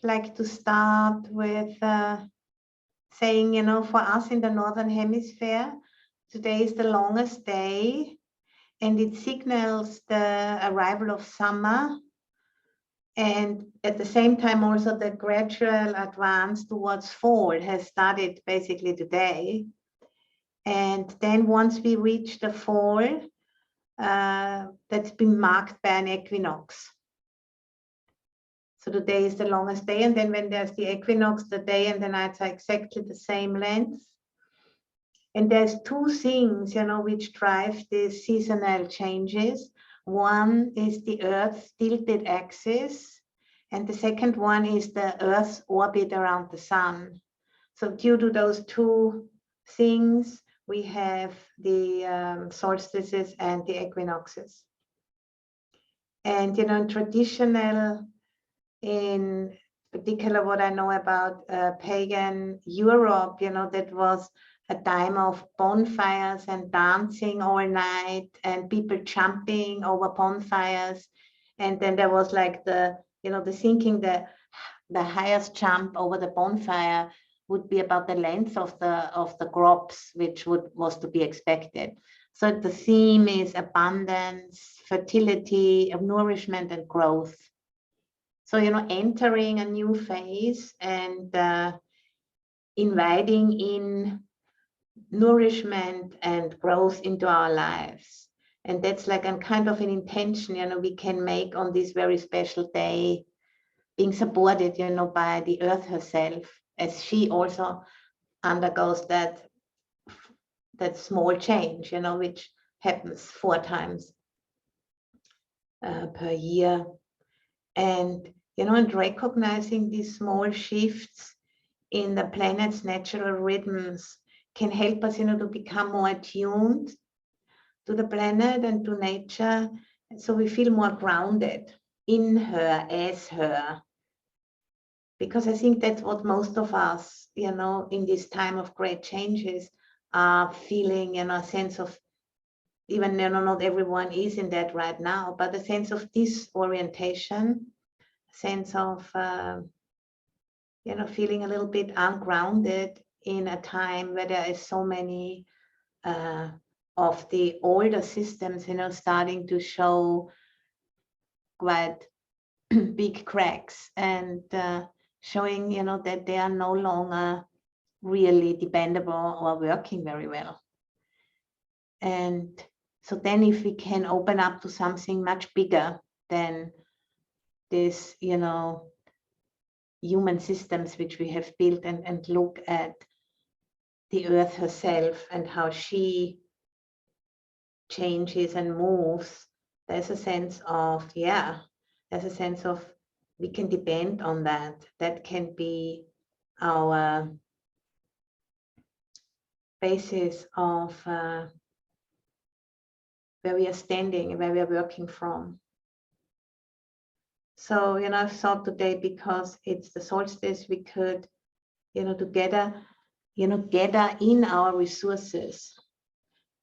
like to start with saying, you know, for us in the Northern Hemisphere, today is the longest day, and it signals the arrival of summer. And at the same time, also the gradual advance towards fall has started basically today. And then once we reach the fall, that's been marked by an equinox. So today is the longest day, and then when there's the equinox, the day and the nights are exactly the same length. And there's two things, you know, which drive these seasonal changes. One is the Earth's tilted axis, and the second one is the Earth's orbit around the sun. So due to those two things, we have the solstices and the equinoxes. And, you know, in traditional, in particular what I know about pagan Europe, you know, that was a time of bonfires and dancing all night and people jumping over bonfires. And then there was like the, you know, the thinking that the highest jump over the bonfire would be about the length of the crops, which was to be expected. So the theme is abundance, fertility, nourishment, and growth. So, you know, entering a new phase and inviting in nourishment and growth into our lives. And that's like a kind of an intention, you know, we can make on this very special day, being supported, you know, by the earth herself, as she also undergoes that small change, you know, which happens 4 times per year. And, you know, and recognizing these small shifts in the planet's natural rhythms can help us, you know, to become more attuned to the planet and to nature. So we feel more grounded in her, as her. Because I think that's what most of us, you know, in this time of great changes are feeling, you know, a sense of, even, you know, not everyone is in that right now, but a sense of disorientation, a sense of, you know, feeling a little bit ungrounded in a time where there is so many of the older systems, you know, starting to show quite big cracks and showing, you know, that they are no longer really dependable or working very well. And so then if we can open up to something much bigger than this, you know, human systems which we have built, and look at the earth herself and how she changes and moves, there's a sense of, yeah, there's a sense of we can depend on that. That can be our basis of where we are standing, where we are working from. So, you know, I've thought today, because it's the solstice, we could, you know, together, you know, gather in our resources,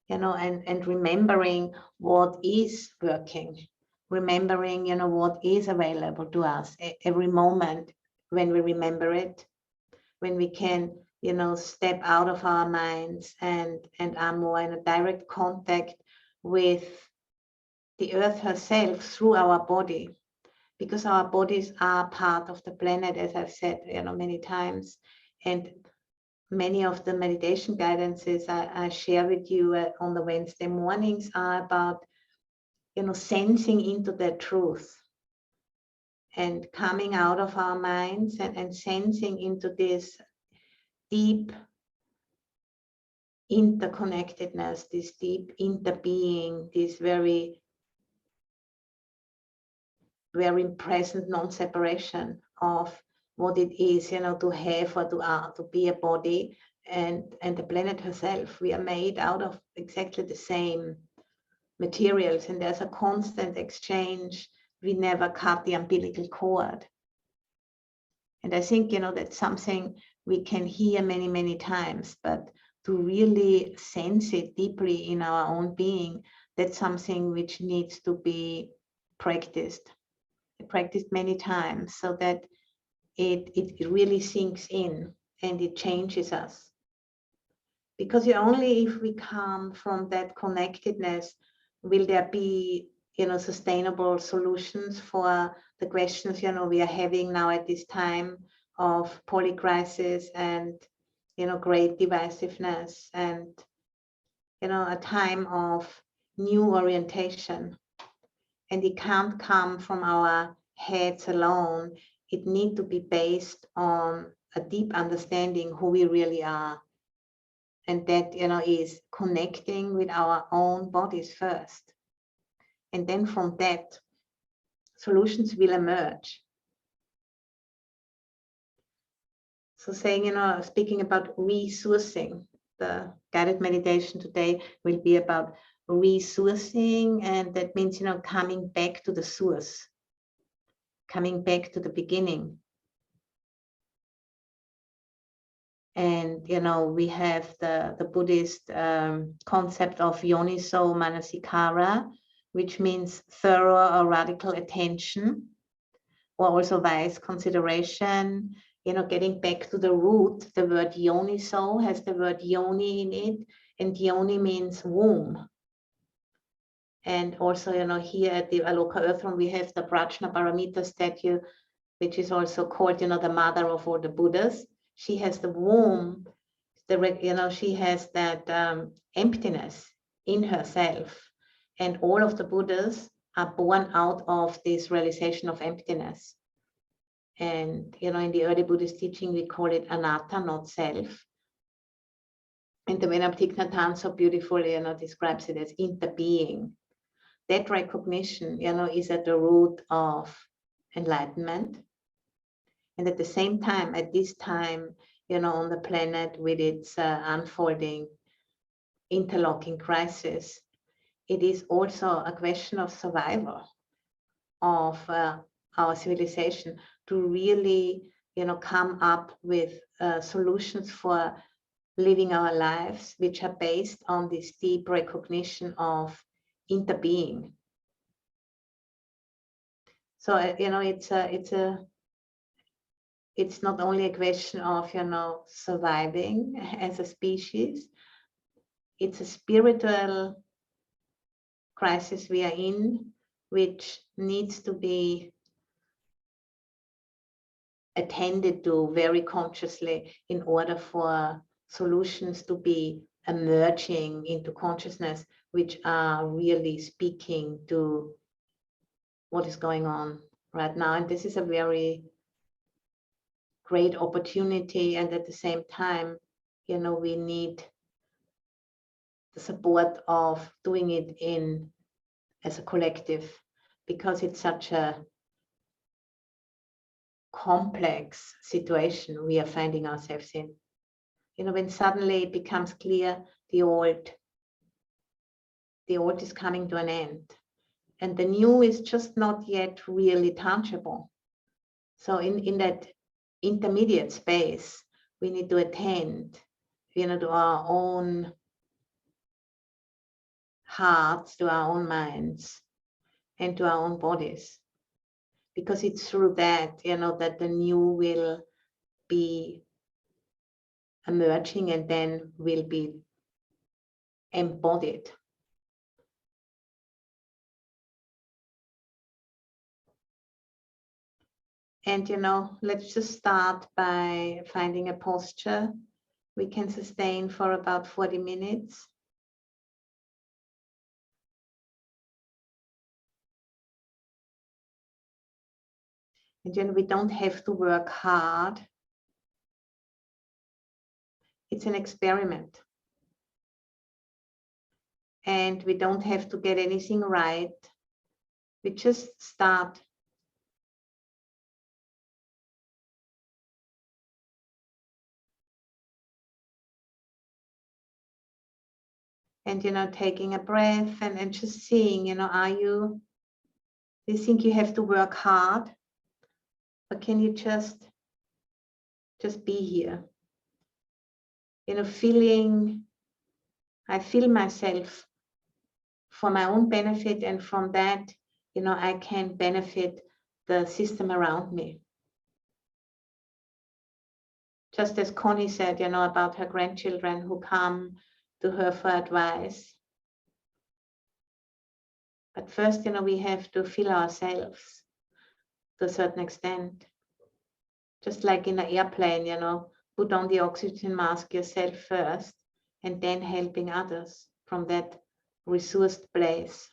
you know, and remembering what is working, remembering, you know, what is available to us every moment. When we remember it, when we can, you know, step out of our minds and are more in a direct contact with the earth herself through our body. Because our bodies are part of the planet, as I've said, you know, many times. And many of the meditation guidances I share with you on the Wednesday mornings are about, you know, sensing into that truth and coming out of our minds and sensing into this deep interconnectedness, this deep interbeing, this very present non-separation of what it is, you know, to have or to be a body and the planet herself. We are made out of exactly the same materials, and there's a constant exchange. We never cut the umbilical cord. And I think, you know, that's something we can hear many, many times, but to really sense it deeply in our own being, that's something which needs to be practiced many times, so that it really sinks in and it changes us. Because only if we come from that connectedness will there be, sustainable solutions for the questions, we are having now at this time of polycrisis and, great divisiveness and, a time of new orientation. And it can't come from our heads alone. It needs to be based on a deep understanding who we really are. And that, is connecting with our own bodies first. And then from that, solutions will emerge. So saying, speaking about resourcing, the guided meditation today will be about resourcing, and that means, coming back to the source, coming back to the beginning. And, we have the Buddhist concept of yoniso manasikara, which means thorough or radical attention, or also wise consideration, getting back to the root. The word yoniso has the word yoni in it, and yoni means womb. And also, here at the Aloka Earth Room, we have the Prajna Paramita statue, which is also called, the mother of all the Buddhas. She has the womb, she has that emptiness in herself. And all of the Buddhas are born out of this realization of emptiness. And, in the early Buddhist teaching, we call it anatta, not self. And the Venerable Thich Nhat Hanh so beautifully, describes it as interbeing. That recognition, is at the root of enlightenment. And at the same time, at this time, on the planet with its unfolding, interlocking crisis, it is also a question of survival of our civilization to really, come up with solutions for living our lives, which are based on this deep recognition of interbeing. So, it's not only a question of, surviving as a species. It's a spiritual crisis we are in, which needs to be attended to very consciously in order for solutions to be emerging into consciousness, which are really speaking to what is going on right now. And this is a very great opportunity. And at the same time, we need the support of doing it as a collective, because it's such a complex situation we are finding ourselves in. When suddenly it becomes clear the old is coming to an end, and the new is just not yet really tangible. So in that intermediate space, we need to attend, to our own hearts, to our own minds, and to our own bodies. Because it's through that, that the new will be emerging and then will be embodied. And, let's just start by finding a posture we can sustain for about 40 minutes. And, we don't have to work hard. It's an experiment. And we don't have to get anything right. We just start. And, taking a breath and just seeing, do you think you have to work hard? Or can you just be here? I feel myself for my own benefit, and from that, I can benefit the system around me. Just as Connie said, about her grandchildren who come to her for advice. But first, we have to feel ourselves to a certain extent. Just like in an airplane, put on the oxygen mask yourself first and then helping others from that resourced place.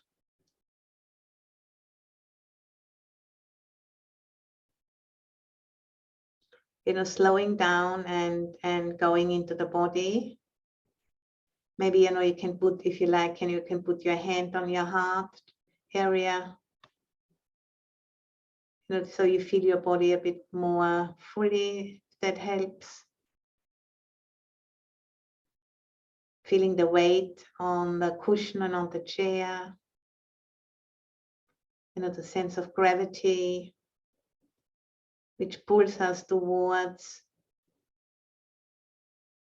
Slowing down and going into the body. Maybe, you can put, if you like, you can put your hand on your heart area. So you feel your body a bit more fully. That helps. Feeling the weight on the cushion and on the chair. The sense of gravity, which pulls us towards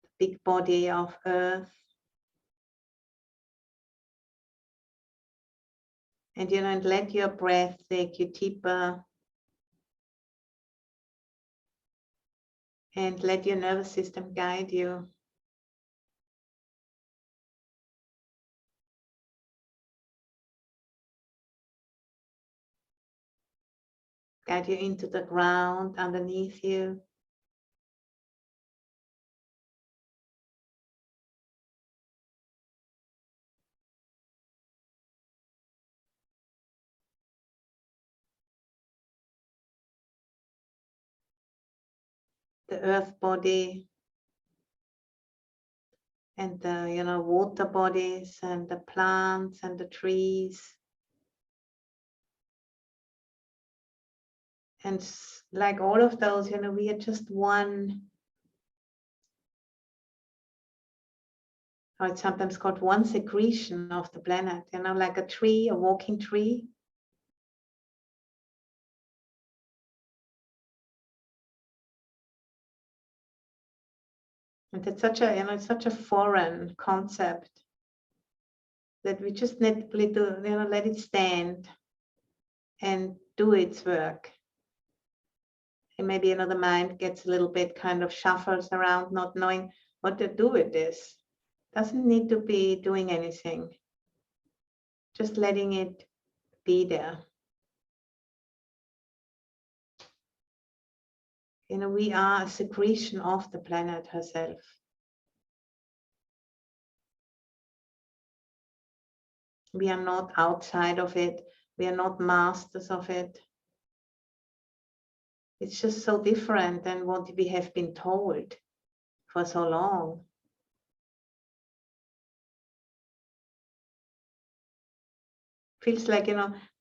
the big body of Earth. And, and let your breath take you deeper. And let your nervous system guide you. Guide you into the ground underneath you. The earth body and the water bodies and the plants and the trees. And like all of those, we are just one, or it's sometimes called one secretion of the planet, like a tree, a walking tree. And it's such a, it's such a foreign concept that we just need to, let it stand and do its work. And maybe the mind gets a little bit kind of shuffles around, not knowing what to do with this. Doesn't need to be doing anything. Just letting it be there. We are a secretion of the planet herself. We are not outside of it. We are not masters of it. It's just so different than what we have been told for so long. Feels like,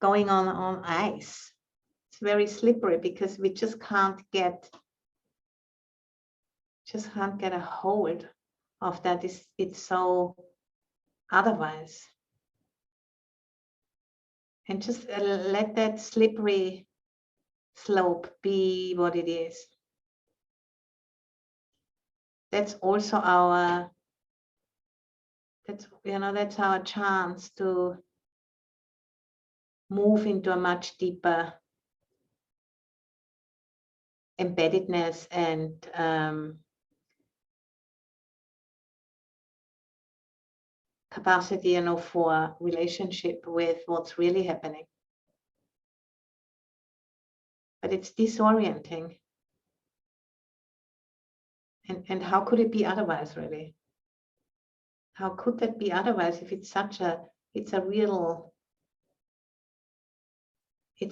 going on ice. It's very slippery because we just can't get a hold of that. It's so otherwise. And just let that slippery slope be what it is. That's also that's our chance to move into a much deeper embeddedness and capacity, for relationship with what's really happening. But it's disorienting. And how could it be otherwise, really? How could that be otherwise if it's it's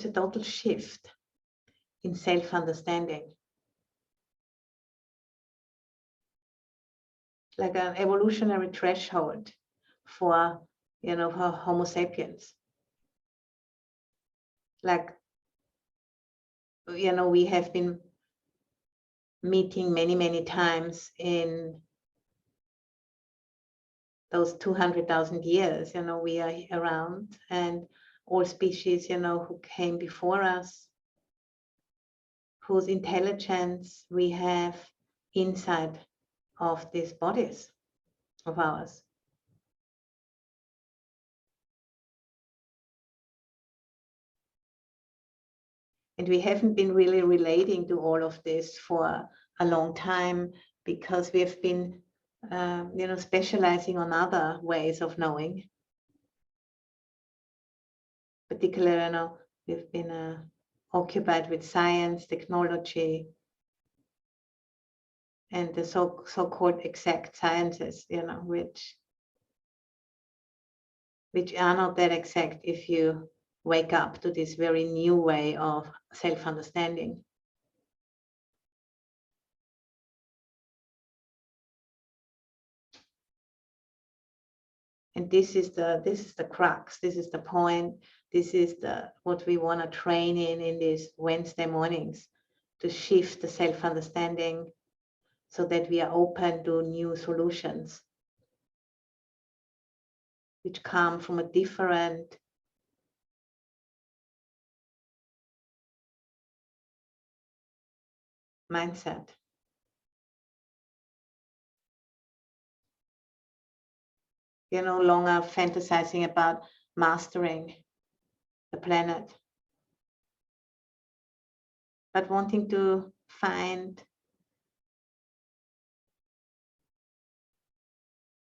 a total shift in self-understanding. Like an evolutionary threshold for, for Homo sapiens. Like, we have been meeting many, many times in those 200,000 years, we are around, and all species, who came before us, whose intelligence we have inside of these bodies of ours. And we haven't been really relating to all of this for a long time because we have been, specializing on other ways of knowing. Particularly, we've been occupied with science, technology, and the so-called exact sciences, which are not that exact if you wake up to this very new way of self-understanding. And this is the crux, this is the point, this is what we want to train in these Wednesday mornings, to shift the self-understanding so that we are open to new solutions which come from a different mindset. You're no longer fantasizing about mastering the planet, but wanting to find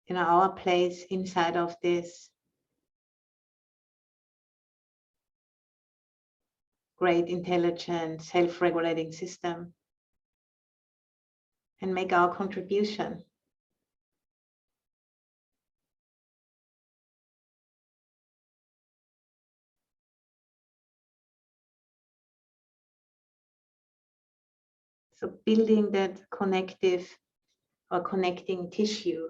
our place inside of this great, intelligent, self-regulating system and make our contribution. So building that connective or connecting tissue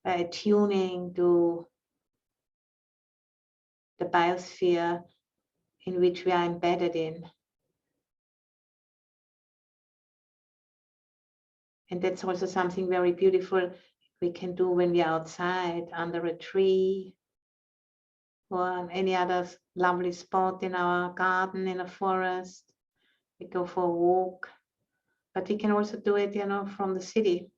by tuning to the biosphere in which we are embedded in. And that's also something very beautiful we can do when we are outside under a tree or any other lovely spot in our garden, in a forest. We go for a walk, but we can also do it, from the city.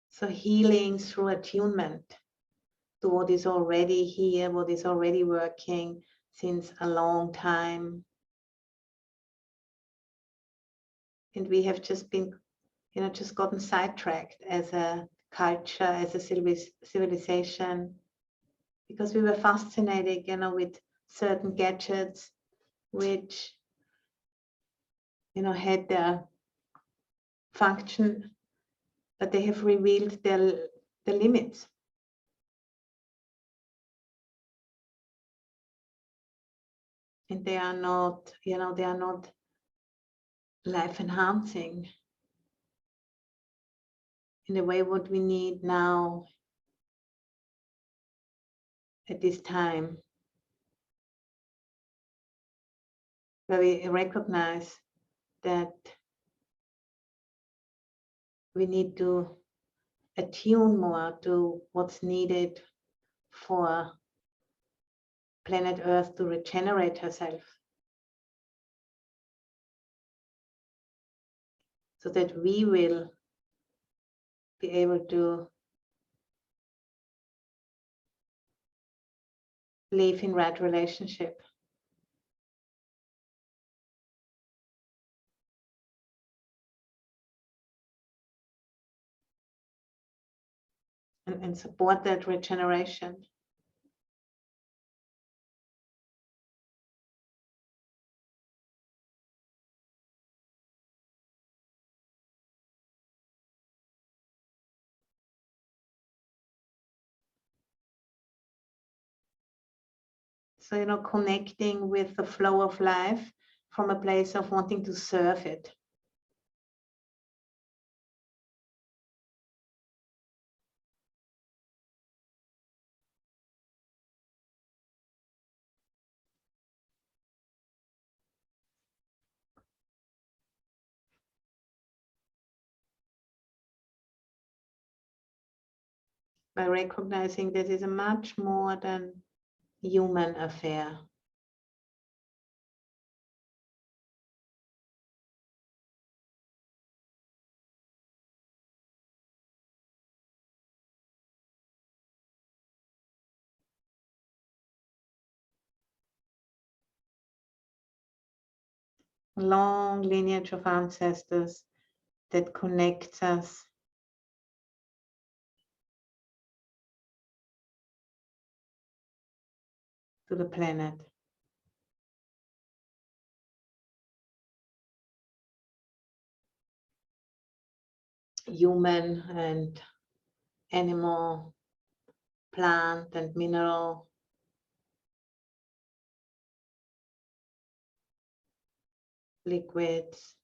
So healing through attunement to what is already here, what is already working since a long time. And we have just been, just gotten sidetracked as a culture, as a civilization, because we were fascinated, with certain gadgets which, had their function, but they have revealed the limits. And they are not, life enhancing in the way what we need now at this time, where we recognize that we need to attune more to what's needed for planet Earth to regenerate herself, so that we will be able to live in right relationship. And support that regeneration. So, connecting with the flow of life from a place of wanting to serve it. By recognizing this is much more than human affair. Long lineage of ancestors that connects us to the planet. Human and animal, plant and mineral, liquids,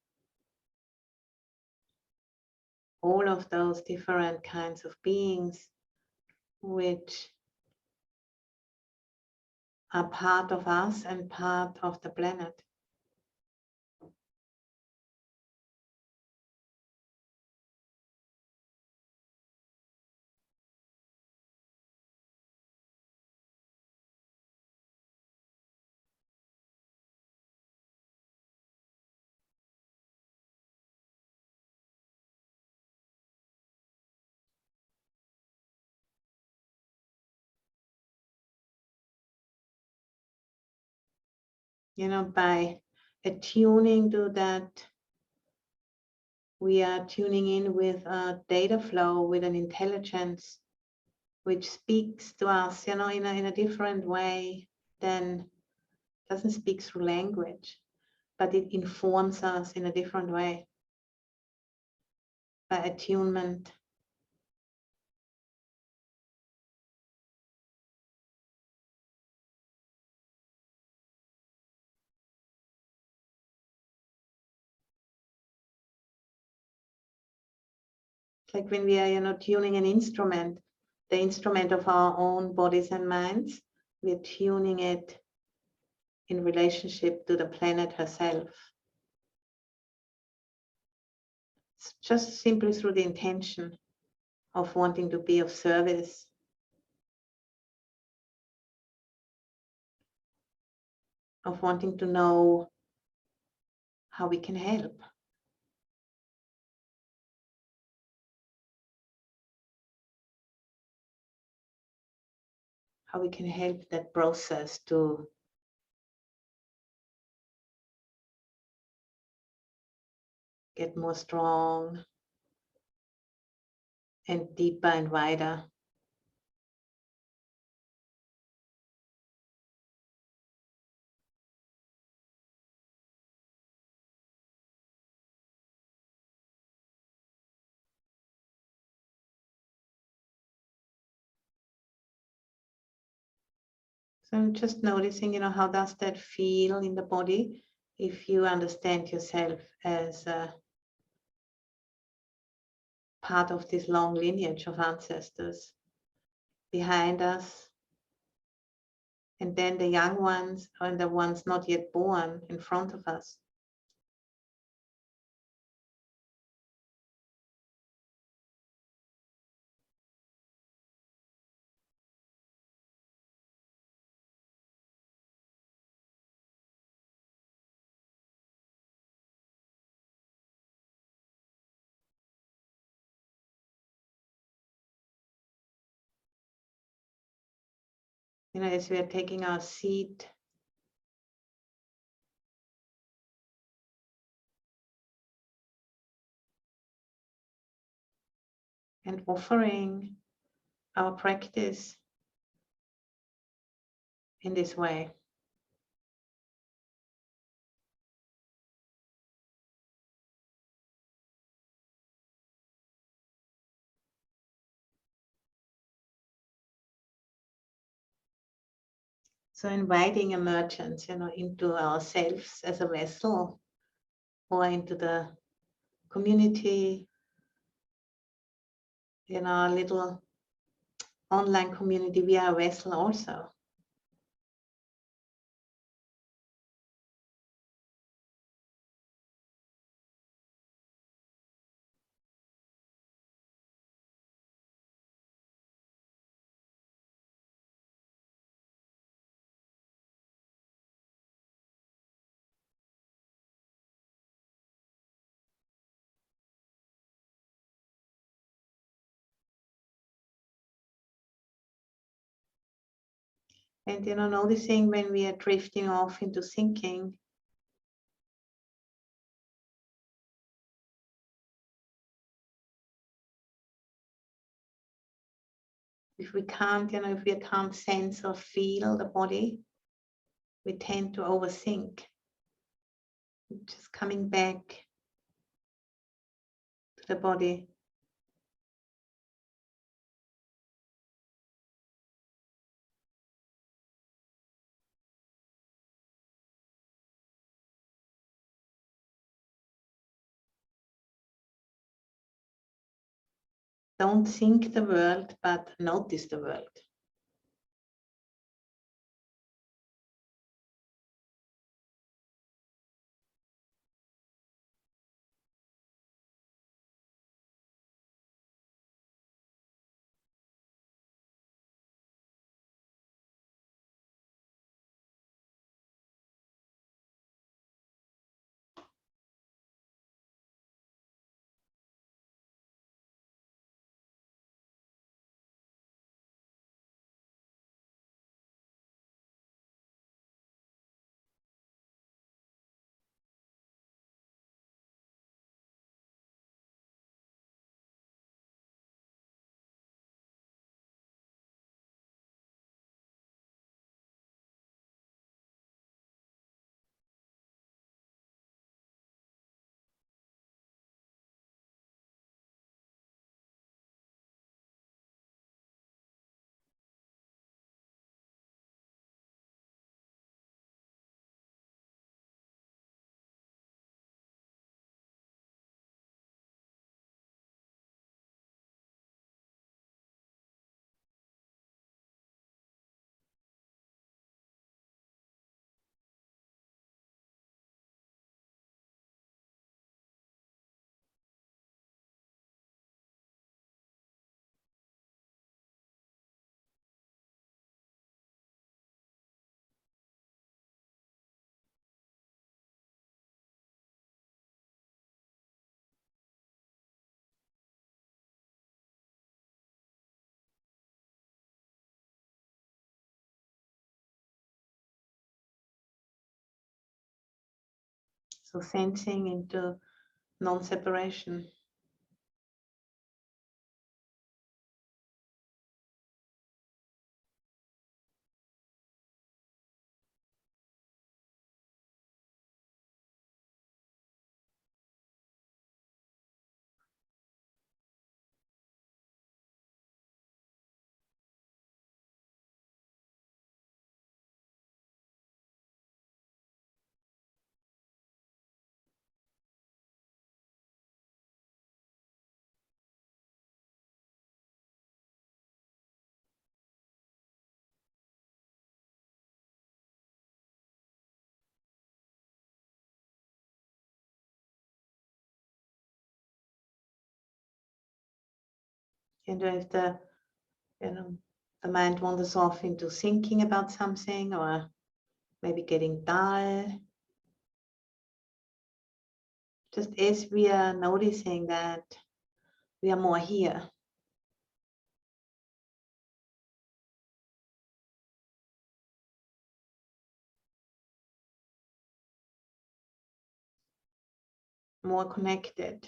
all of those different kinds of beings which are part of us and part of the planet. By attuning to that, we are tuning in with a data flow, with an intelligence which speaks to us, in a different way than, doesn't speak through language, but it informs us in a different way by attunement. It's like when we are, tuning an instrument, the instrument of our own bodies and minds, we're tuning it in relationship to the planet herself. It's just simply through the intention of wanting to be of service, of wanting to know how we can help. How we can help that process to get more strong and deeper and wider. So I'm just noticing, how does that feel in the body if you understand yourself as a part of this long lineage of ancestors behind us, and then the young ones and the ones not yet born in front of us. As we are taking our seat, and offering our practice in this way. So inviting emergence, into ourselves as a vessel, or into the community, in our little online community, we are a vessel also. And noticing when we are drifting off into thinking. If we can't, if we can't sense or feel the body, we tend to overthink. Just coming back to the body. Don't think the world, but notice the world. So sensing into non-separation. And if the mind wanders off into thinking about something, or maybe getting dull, just as we are noticing that we are more here. More connected,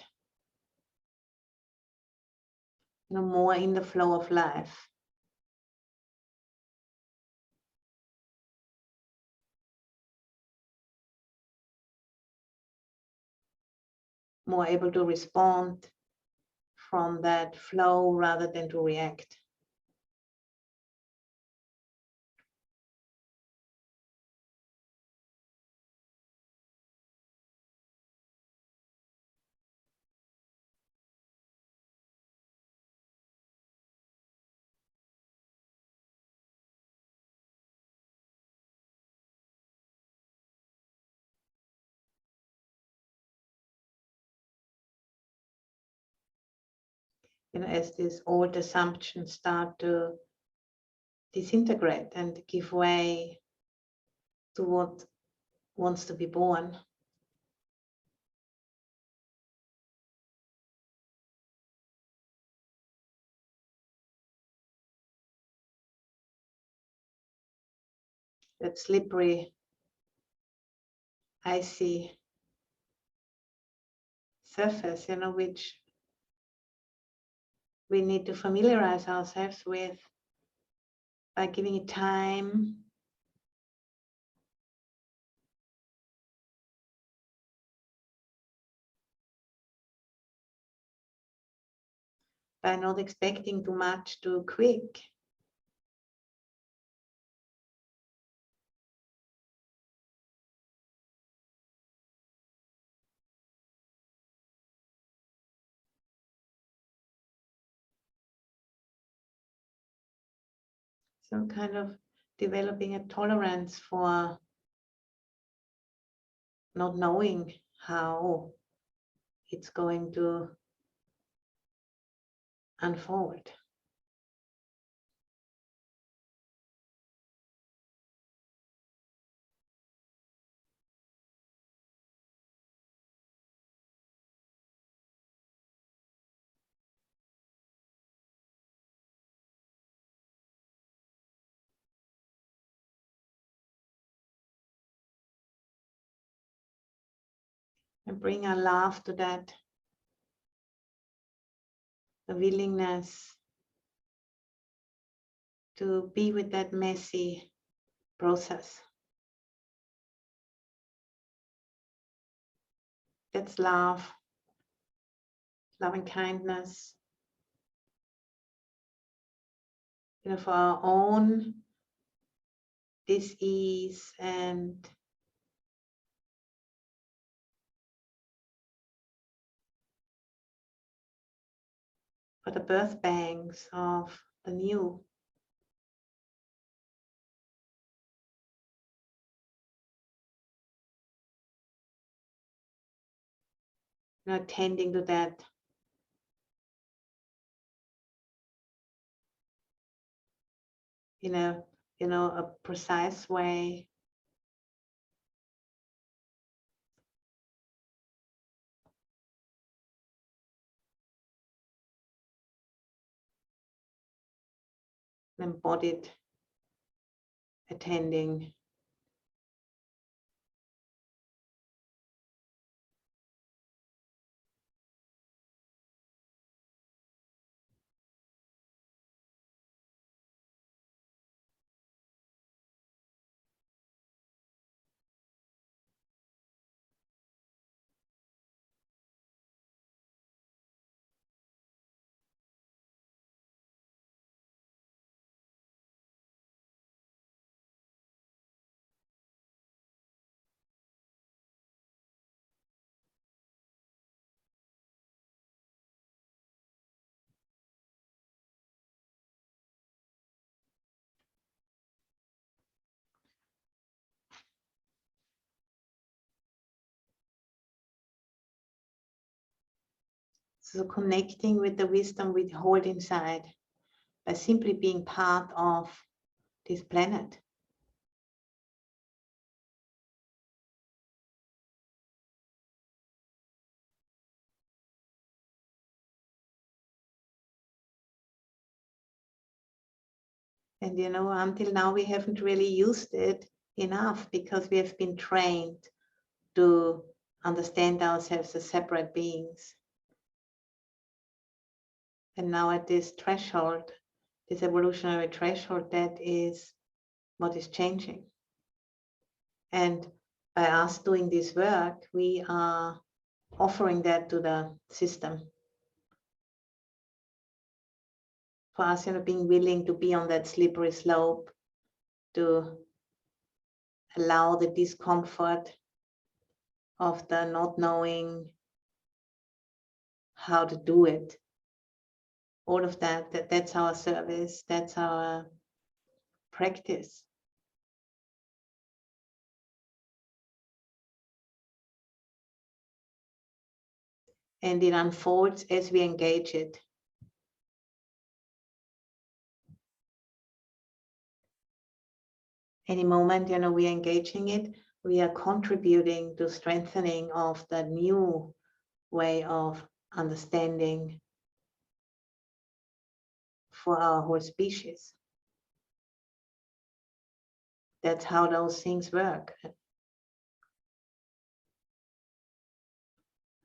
more in the flow of life. More able to respond from that flow rather than to react. As these old assumptions start to disintegrate and give way to what wants to be born. that slippery, icy surface, which we need to familiarize ourselves with by giving it time, by not expecting too much too quick. So kind of developing a tolerance for not knowing how it's going to unfold. And bring our love to that, the willingness to be with that messy process. That's love, loving kindness, for our own dis-ease and for the birth pangs of the new. Tending to that in a precise way. Embodied attending. So connecting with the wisdom we hold inside by simply being part of this planet. And until now we haven't really used it enough because we have been trained to understand ourselves as separate beings. And now at this threshold, this evolutionary threshold, that is what is changing. And by us doing this work, we are offering that to the system. For us, being willing to be on that slippery slope, to allow the discomfort of the not knowing how to do it. All of that's our service, that's our practice. And it unfolds as we engage it. Any moment, we are engaging it, we are contributing to strengthening of the new way of understanding for our whole species. That's how those things work.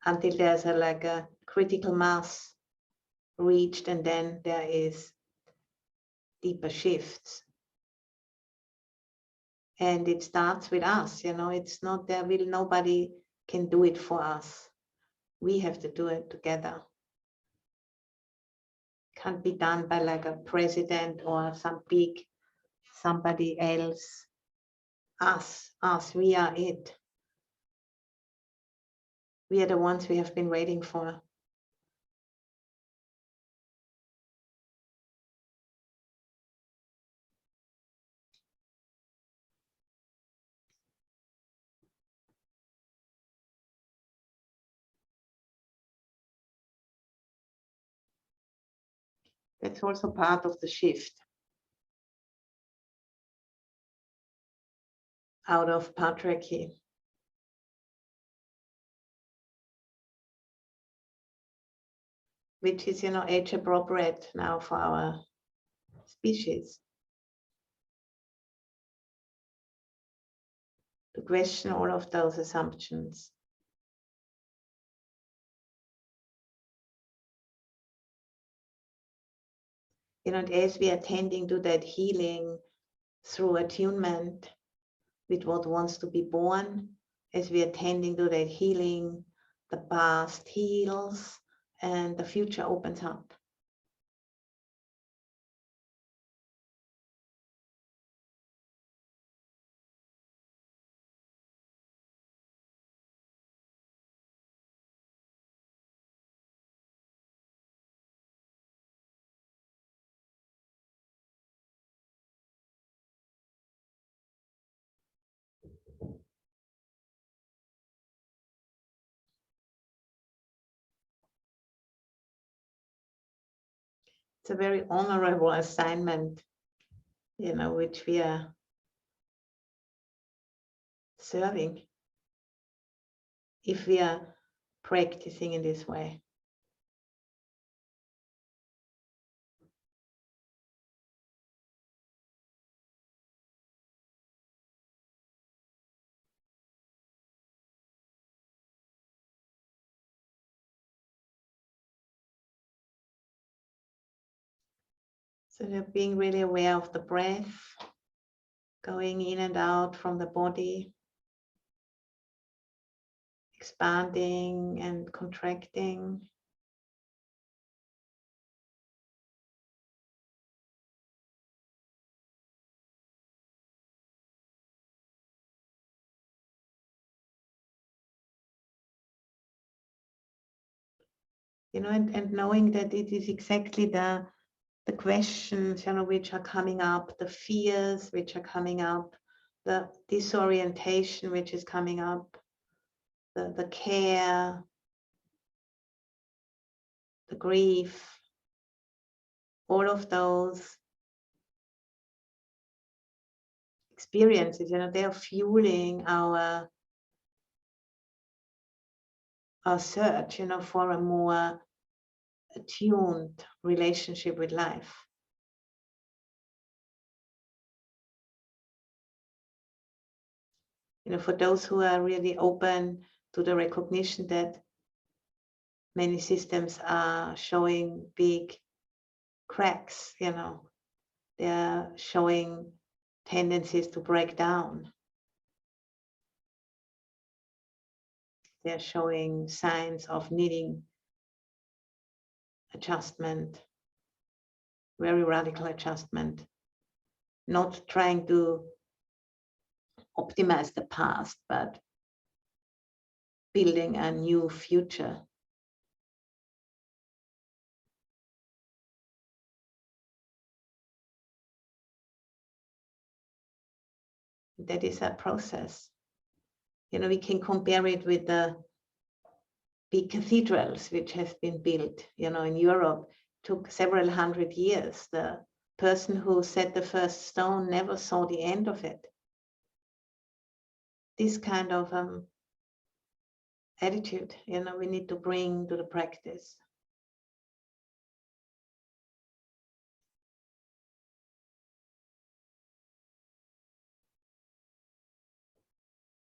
Until there's like a critical mass reached, and then there is deeper shifts. And it starts with us, it's not nobody can do it for us. We have to do it together. Can't be done by like a president or somebody else. Us, we are it. We are the ones we have been waiting for. That's also part of the shift out of patriarchy. Which is, age appropriate now for our species. To question all of those assumptions. And as we are tending to that healing through attunement with what wants to be born, as we are tending to that healing, the past heals and the future opens up. It's a very honorable assignment, which we are serving if we are practicing in this way. So they're being really aware of the breath, going in and out from the body, expanding and contracting. And knowing that it is exactly the questions, which are coming up, the fears which are coming up, the disorientation which is coming up, the care, the grief, all of those experiences, they are fueling our search, for a more attuned relationship with life. For those who are really open to the recognition that many systems are showing big cracks, they're showing tendencies to break down. They're showing signs of needing adjustment, very radical adjustment, not trying to optimize the past, but building a new future. That is a process. We can compare it with the big cathedrals which have been built, in Europe. Took several hundred years. The person who set the first stone never saw the end of it. This kind of attitude, we need to bring to the practice.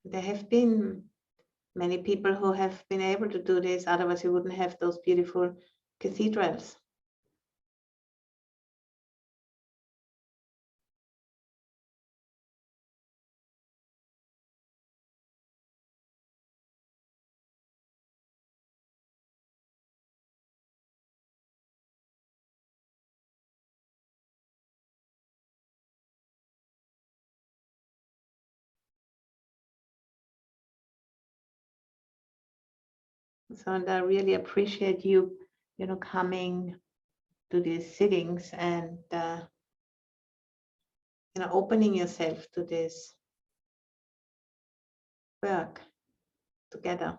There have been many people who have been able to do this, otherwise you wouldn't have those beautiful cathedrals. So, and I really appreciate you, coming to these sittings and, opening yourself to this work together.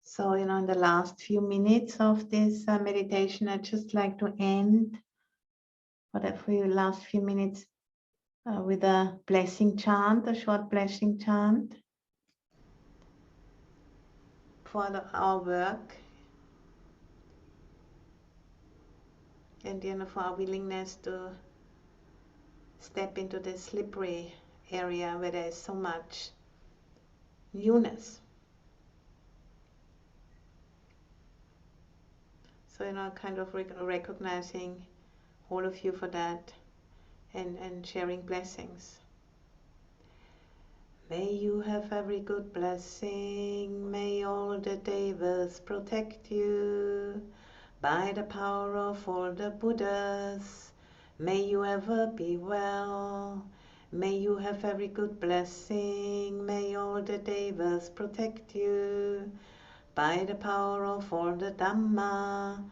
So, in the last few minutes of this meditation, I'd just like to end for the last few minutes with a blessing chant, a short blessing chant for our work and, for our willingness to step into this slippery area where there is so much newness. So, kind of recognizing all of you for that and sharing blessings. May you have every good blessing. May all the devas protect you by the power of all the Buddhas. May you ever be well. May you have every good blessing. May all the devas protect you by the power of all the Dhamma.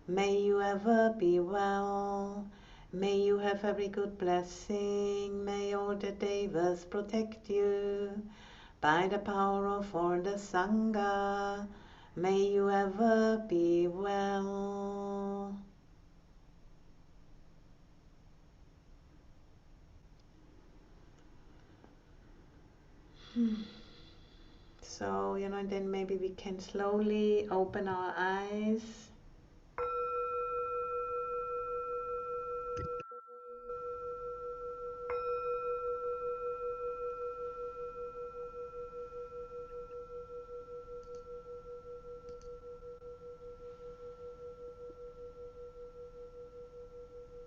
May you ever be well. May you have every good blessing. May all the devas protect you by the power of all the Sangha. May you ever be well. So, and then maybe we can slowly open our eyes.